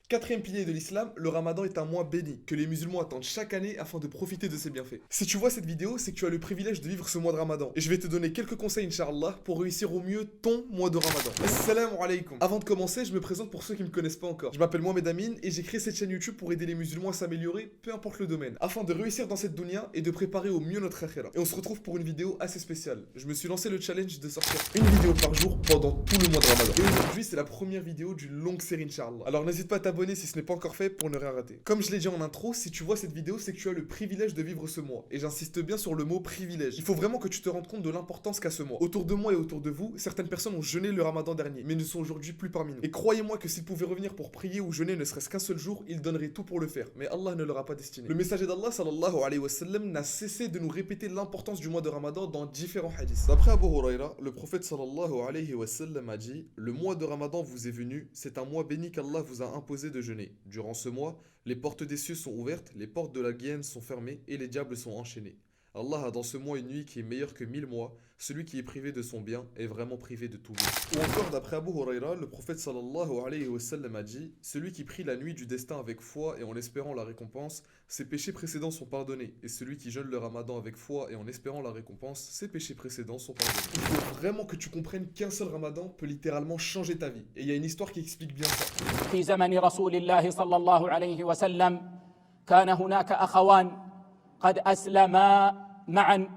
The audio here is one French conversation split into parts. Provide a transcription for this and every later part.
Quatrième pilier de l'islam, le ramadan est un mois béni, que les musulmans attendent chaque année afin de profiter de ses bienfaits. Si tu vois cette vidéo, c'est que tu as le privilège de vivre ce mois de ramadan. Et je vais te donner quelques conseils, Inch'Allah, pour réussir au mieux ton mois de ramadan. Assalamu alaikum. Avant de commencer, je me présente pour ceux qui ne me connaissent pas encore. Je m'appelle Mohamed Amin et j'ai créé cette chaîne YouTube pour aider les musulmans à s'améliorer, peu importe le domaine, afin de réussir dans cette dunya et de préparer au mieux notre akhira. Et on se retrouve pour une vidéo assez spéciale. Je me suis lancé le challenge de sortir une vidéo par jour pendant tout le mois de ramadan. Et aujourd'hui, c'est la première vidéo d'une longue série, Inch'Allah. Alors n'hésite pas à t'abonner si ce n'est pas encore fait pour ne rien rater. Comme je l'ai dit en intro, si tu vois cette vidéo, c'est que tu as le privilège de vivre ce mois. Et j'insiste bien sur le mot privilège. Il faut vraiment que tu te rendes compte de l'importance qu'a ce mois. Autour de moi et autour de vous, certaines personnes ont jeûné le ramadan dernier, mais ne sont aujourd'hui plus parmi nous. Et croyez-moi que s'ils pouvaient revenir pour prier ou jeûner ne serait-ce qu'un seul jour, ils donneraient tout pour le faire. Mais Allah ne leur a pas destiné. Le messager d'Allah, sallallahu alayhi wa sallam, n'a cessé de nous répéter l'importance du mois de ramadan dans différents hadiths. D'après Abu Huraira, le prophète sallallahu alayhi wa sallam a dit: le mois de ramadan vous est venu, c'est un mois béni qu'Allah vous a imposé de jeûner. Durant ce mois, les portes des cieux sont ouvertes, les portes de la guienne sont fermées et les diables sont enchaînés. Allah a dans ce mois une nuit qui est meilleure que 1000 mois. Celui qui est privé de son bien est vraiment privé de tout bien. Ou encore d'après Abu Huraira, le prophète sallallahu alayhi wa sallam a dit: celui qui prie la nuit du destin avec foi et en espérant la récompense, ses péchés précédents sont pardonnés. Et celui qui jeûne le ramadan avec foi et en espérant la récompense, ses péchés précédents sont pardonnés. Il faut vraiment que tu comprennes qu'un seul ramadan peut littéralement changer ta vie. Et il y a une histoire qui explique bien ça. في زمن رسول الله صلى الله عليه وسلم كان هناك أخوان قد أسلما معا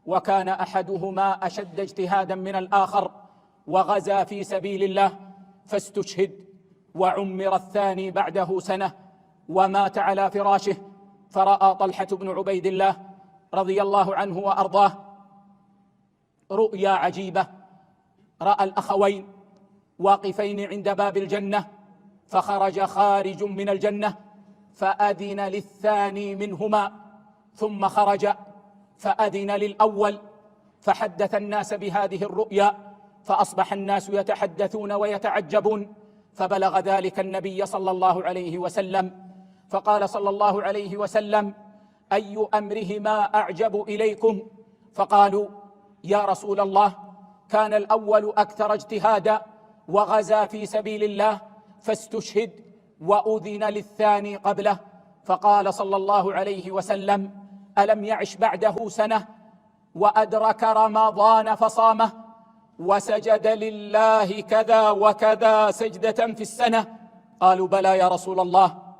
وكان أحدهما أشد اجتهادا من الآخر وغزا في سبيل الله فاستشهد وعمر الثاني بعده سنة ومات على فراشه فرأى طلحة بن عبيد الله رضي الله عنه وأرضاه رؤيا عجيبة. رأى الأخوين واقفين عند باب الجنة فخرج خارج من الجنة فأذن للثاني منهما ثم خرج فأذن للأول فحدث الناس بهذه الرؤيا فأصبح الناس يتحدثون ويتعجبون فبلغ ذلك النبي صلى الله عليه وسلم فقال صلى الله عليه وسلم: أي أمرهما أعجب إليكم؟ فقالوا: يا رسول الله كان الأول أكثر اجتهادا وغزا في سبيل الله فاستشهد وأذن للثاني قبله. فقال صلى الله عليه وسلم: ألم يعش بعده سنة وأدرك رمضان فصامه وسجد لله كذا وكذا سجدة في السنة؟ قالوا: بلى يا رسول الله.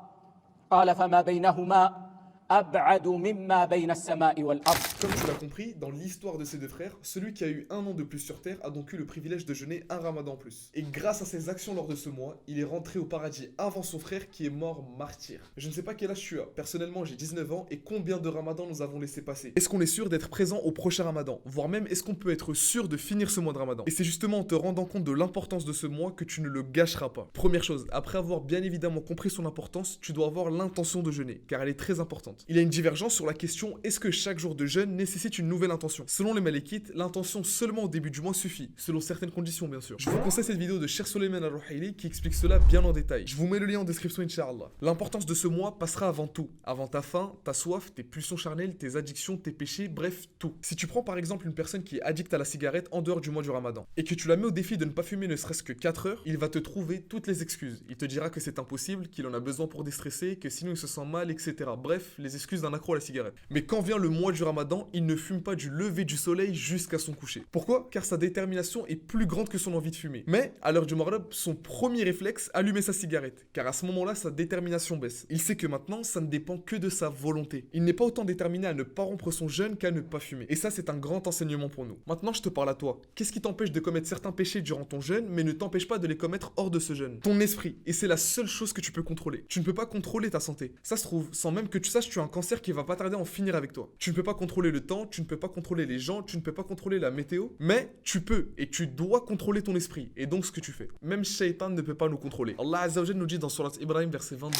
قال: فما بينهما أبعد مما بين السماء والأرض. Comme tu l'as compris, dans l'histoire de ces deux frères, celui qui a eu un an de plus sur terre a donc eu le privilège de jeûner un ramadan en plus. Et grâce à ses actions lors de ce mois, il est rentré au paradis avant son frère qui est mort martyr. Je ne sais pas quel âge tu as, personnellement j'ai 19 ans et combien de ramadans nous avons laissé passer. Est-ce qu'on est sûr d'être présent au prochain ramadan? Voire même est-ce qu'on peut être sûr de finir ce mois de ramadan? Et c'est justement en te rendant compte de l'importance de ce mois que tu ne le gâcheras pas. Première chose, après avoir bien évidemment compris son importance, tu dois avoir l'intention de jeûner, car elle est très importante. Il y a une divergence sur la question: est-ce que chaque jour de jeûne nécessite une nouvelle intention? Selon les Malikites, l'intention seulement au début du mois suffit, selon certaines conditions bien sûr. Je vous conseille cette vidéo de Cheikh Soleiman Al-Ruhaili qui explique cela bien en détail. Je vous mets le lien en description, Inch'Allah. L'importance de ce mois passera avant tout, avant ta faim, ta soif, tes pulsions charnelles, tes addictions, tes péchés, bref, tout. Si tu prends par exemple une personne qui est addicte à la cigarette en dehors du mois du ramadan, et que tu la mets au défi de ne pas fumer ne serait-ce que 4 heures, il va te trouver toutes les excuses. Il te dira que c'est impossible, qu'il en a besoin pour déstresser, que sinon il se sent mal, etc. Bref, les excuses d'un accro à la cigarette. Mais quand vient le mois du ramadan, il ne fume pas du lever du soleil jusqu'à son coucher. Pourquoi? Car sa détermination est plus grande que son envie de fumer. Mais, à l'heure du maghrib, son premier réflexe, allumer sa cigarette. Car à ce moment-là, sa détermination baisse. Il sait que maintenant, ça ne dépend que de sa volonté. Il n'est pas autant déterminé à ne pas rompre son jeûne qu'à ne pas fumer. Et ça, c'est un grand enseignement pour nous. Maintenant, je te parle à toi. Qu'est-ce qui t'empêche de commettre certains péchés durant ton jeûne, mais ne t'empêche pas de les commettre hors de ce jeûne? Ton esprit. Et c'est la seule chose que tu peux contrôler. Tu ne peux pas contrôler ta santé. Ça se trouve, sans même que tu saches, tu as un cancer qui va pas tarder à en finir avec toi. Tu ne peux pas contrôler le temps, tu ne peux pas contrôler les gens, tu ne peux pas contrôler la météo, mais tu peux et tu dois contrôler ton esprit et donc ce que tu fais. Même Shaitan ne peut pas nous contrôler. Allah Azza wa Jalla nous dit dans Surat Ibrahim verset 22: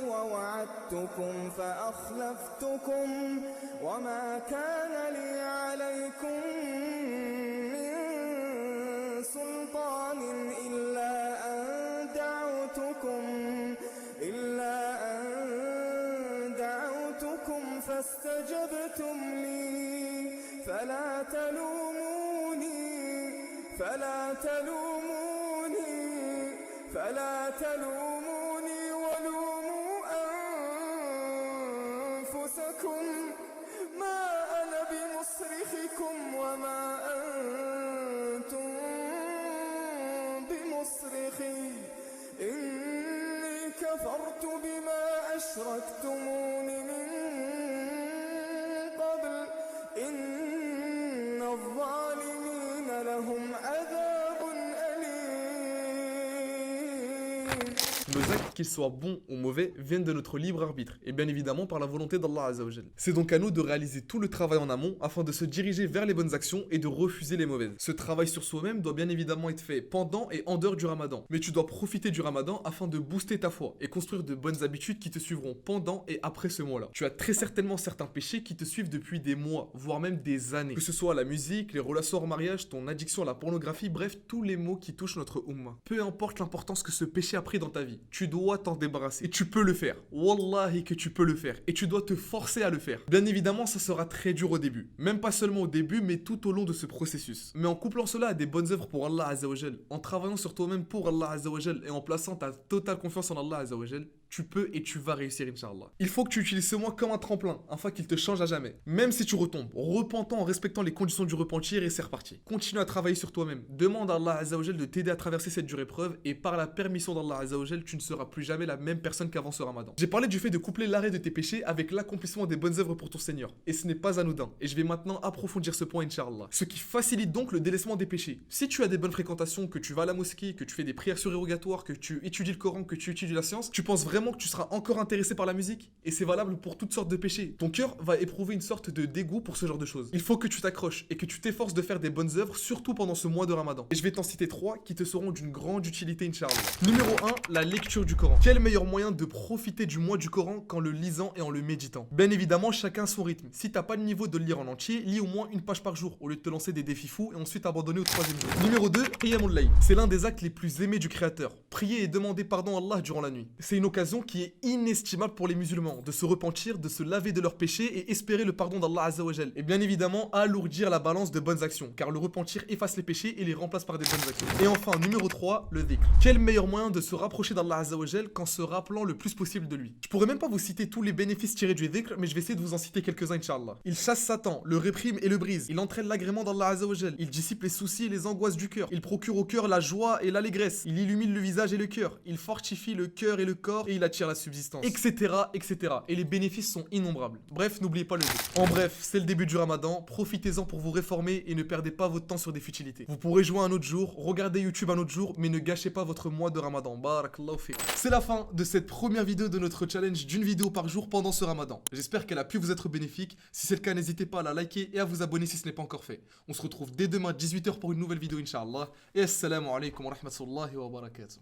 وعدتكم فأخلفتكم وما كان لي عليكم من سلطان إلا أن دعوتكم فلا تلوموني ولوموا أنفسكم ما أنا بمصرخكم وما أنتم بمصرخي إني كفرت بما أشركتمون من قبل إن الظالمين لهم عذاب أليم. Nos actes, qu'ils soient bons ou mauvais, viennent de notre libre arbitre, et bien évidemment par la volonté d'Allah Azzawajal. C'est donc à nous de réaliser tout le travail en amont afin de se diriger vers les bonnes actions et de refuser les mauvaises. Ce travail sur soi-même doit bien évidemment être fait pendant et en dehors du ramadan. Mais tu dois profiter du ramadan afin de booster ta foi et construire de bonnes habitudes qui te suivront pendant et après ce mois-là. Tu as très certainement certains péchés qui te suivent depuis des mois, voire même des années. Que ce soit la musique, les relations hors mariage, ton addiction à la pornographie, bref, tous les maux qui touchent notre ummah. Peu importe l'importance que ce péché a pris dans ta vie, tu dois t'en débarrasser. Et tu peux le faire. Wallahi que tu peux le faire. Et tu dois te forcer à le faire. Bien évidemment, ça sera très dur au début. Même pas seulement au début, mais tout au long de ce processus. Mais en couplant cela à des bonnes œuvres pour Allah Azzawajal, en travaillant sur toi-même pour Allah Azzawajal et en plaçant ta totale confiance en Allah Azzawajal, tu peux et tu vas réussir, Inch'Allah. Il faut que tu utilises ce mois comme un tremplin, afin qu'il te change à jamais. Même si tu retombes, repentant en respectant les conditions du repentir et c'est reparti. Continue à travailler sur toi-même. Demande à Allah Azzawajal de t'aider à traverser cette dure épreuve et par la permission d'Allah Azzawajal, tu ne seras plus jamais la même personne qu'avant ce ramadan. J'ai parlé du fait de coupler l'arrêt de tes péchés avec l'accomplissement des bonnes œuvres pour ton Seigneur. Et ce n'est pas anodin. Et je vais maintenant approfondir ce point, Inch'Allah. Ce qui facilite donc le délaissement des péchés. Si tu as des bonnes fréquentations, que tu vas à la mosquée, que tu fais des prières surérogatoires, que tu étudies le Coran, que tu étudies la science, tu penses vraiment que tu seras encore intéressé par la musique? Et c'est valable pour toutes sortes de péchés. Ton cœur va éprouver une sorte de dégoût pour ce genre de choses. Il faut que tu t'accroches et que tu t'efforces de faire des bonnes œuvres, surtout pendant ce mois de ramadan. Et je vais t'en citer 3 qui te seront d'une grande utilité, Inch'Allah. Numéro 1, la lecture du Coran. Quel meilleur moyen de profiter du mois du Coran qu'en le lisant et en le méditant? Bien évidemment, chacun son rythme. Si t'as pas le niveau de le lire en entier, lis au moins une page par jour au lieu de te lancer des défis fous et ensuite abandonner au 3e jour. Numéro 2, Qiyamul Layl. C'est l'un des actes les plus aimés du Créateur. Prier et demander pardon à Allah durant la nuit. C'est une occasion qui est inestimable pour les musulmans de se repentir, de se laver de leurs péchés et espérer le pardon d'Allah Azzawajal. Et bien évidemment, alourdir la balance de bonnes actions, car le repentir efface les péchés et les remplace par des bonnes actions. Et enfin, numéro 3, le dhikr. Quel meilleur moyen de se rapprocher d'Allah Azzawajal qu'en se rappelant le plus possible de lui? Je pourrais même pas vous citer tous les bénéfices tirés du dhikr, mais je vais essayer de vous en citer quelques-uns, Inch'Allah. Il chasse Satan, le réprime et le brise. Il entraîne l'agrément d'Allah Azzawajal. Il dissipe les soucis et les angoisses du cœur. Il procure au cœur la joie et l'allégresse. Il illumine le visage et le cœur. Il fortifie le cœur et le corps et il attire la subsistance, etc., etc. Et les bénéfices sont innombrables. Bref, n'oubliez pas le dhikr. En bref, c'est le début du ramadan. Profitez-en pour vous réformer et ne perdez pas votre temps sur des futilités. Vous pourrez jouer un autre jour, regarder YouTube un autre jour, mais ne gâchez pas votre mois de ramadan. Barakallahu fik. C'est la fin de cette première vidéo de notre challenge d'une vidéo par jour pendant ce ramadan. J'espère qu'elle a pu vous être bénéfique. Si c'est le cas, n'hésitez pas à la liker et à vous abonner si ce n'est pas encore fait. On se retrouve dès demain 18h pour une nouvelle vidéo, Inch'Allah. Et assalamu alaikum wa rahmatullahi wa barakatuh.